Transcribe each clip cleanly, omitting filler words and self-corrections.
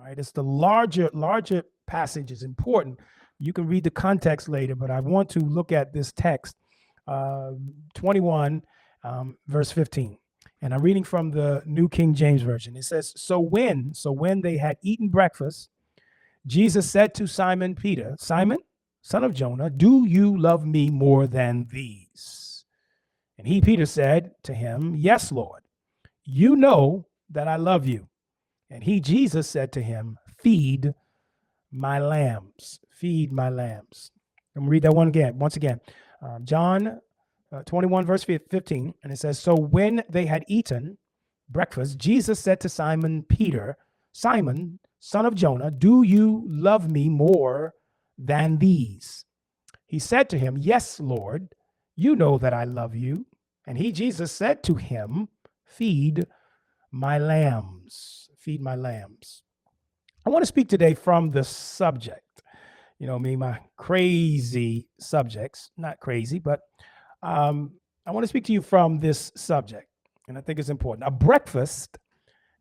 All right, it's the larger passage is important. You can read the context later, but I want to look at this text, 21, verse 15. And I'm reading from the New King James Version. It says, so when they had eaten breakfast, Jesus said to Simon Peter, Simon, son of Jonah, do you love me more than these? And he, Peter, said to him, yes, Lord, you know that I love you. And he, Jesus, said to him, feed my lambs, feed my lambs. I'm going to read that one again, once again. John 21, verse 15, and it says, so when they had eaten breakfast, Jesus said to Simon Peter, Simon, son of Jonah, do you love me more than these? He said to him, yes, Lord, you know that I love you. And he, Jesus, said to him, feed my lambs, feed my lambs. I want to speak today from the subject. You know me, my crazy subjects, not crazy, but I want to speak to you from this subject, and I think it's important. A breakfast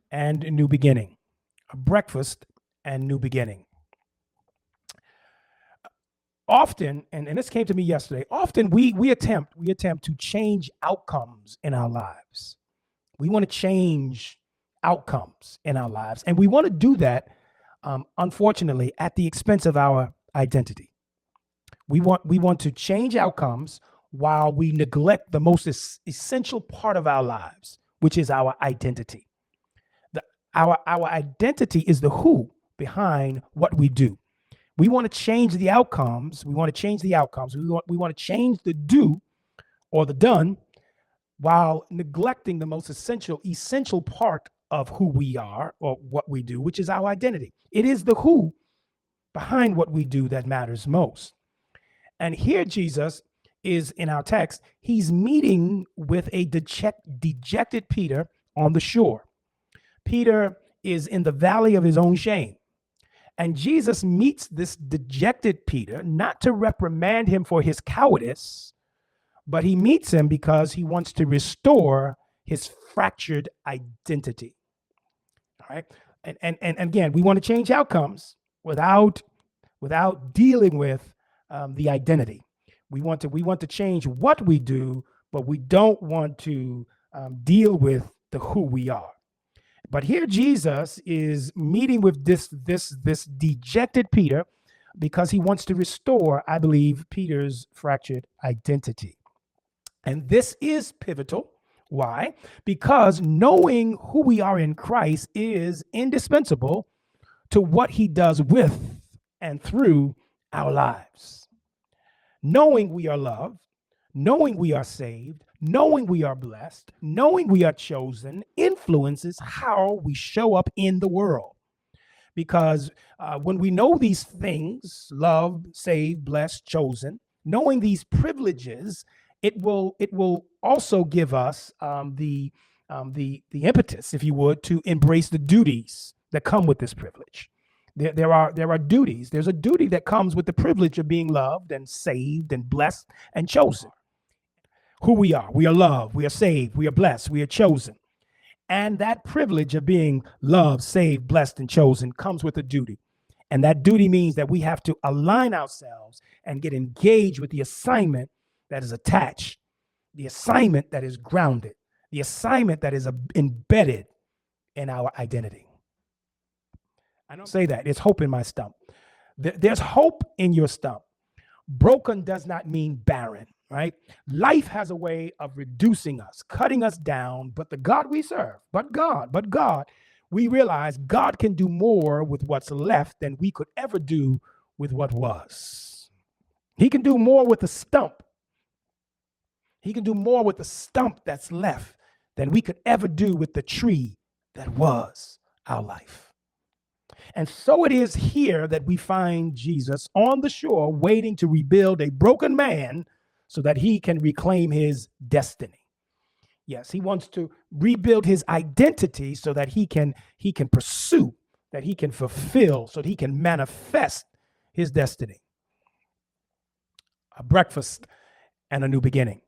and a new beginning. A breakfast and new beginning. Often, and this came to me yesterday, often we attempt to change outcomes in our lives. We want to change outcomes in our lives, and we want to do that, unfortunately, at the expense of our identity. We want to change outcomes while we neglect the most essential part of our lives, which is our identity. Our identity is the who behind what we do. We want to change the outcomes. We want to change to change the do or the done while neglecting the most essential part of who we are or what we do, which is our identity. It is the who behind what we do that matters most. And here Jesus is in our text. He's meeting with a dejected Peter on the shore. Peter is in the valley of his own shame. And Jesus meets this dejected Peter, not to reprimand him for his cowardice, but he meets him because he wants to restore his fractured identity. All right. And again, we want to change outcomes without dealing with the identity. We want to change what we do, but we don't want to deal with the who we are. But here Jesus is meeting with this dejected Peter because he wants to restore, I believe, Peter's fractured identity. And this is pivotal. Why? Because knowing who we are in Christ is indispensable to what he does with and through our lives. Knowing we are loved, knowing we are saved, knowing we are blessed, knowing we are chosen influences how we show up in the world. Because when we know these things, loved, saved, blessed, chosen, knowing these privileges, it will also give us the impetus, if you would, to embrace the duties that come with this privilege. There are duties. There's a duty that comes with the privilege of being loved and saved and blessed and chosen. Who we are loved, we are saved, we are blessed, we are chosen. And that privilege of being loved, saved, blessed, and chosen comes with a duty. And that duty means that we have to align ourselves and get engaged with the assignment that is attached, the assignment that is grounded, the assignment that is embedded in our identity. I don't say that. It's hope in my stump. There's hope in your stump. Broken does not mean barren, right? Life has a way of reducing us, cutting us down, but the God we serve, but God, we realize God can do more with what's left than we could ever do with what was. He can do more with the stump. He can do more with the stump that's left than we could ever do with the tree that was our life. And so it is here that we find Jesus on the shore waiting to rebuild a broken man so that he can reclaim his destiny. Yes, he wants to rebuild his identity so that he can pursue, that he can fulfill, so that he can manifest his destiny. A breakfast and a new beginning.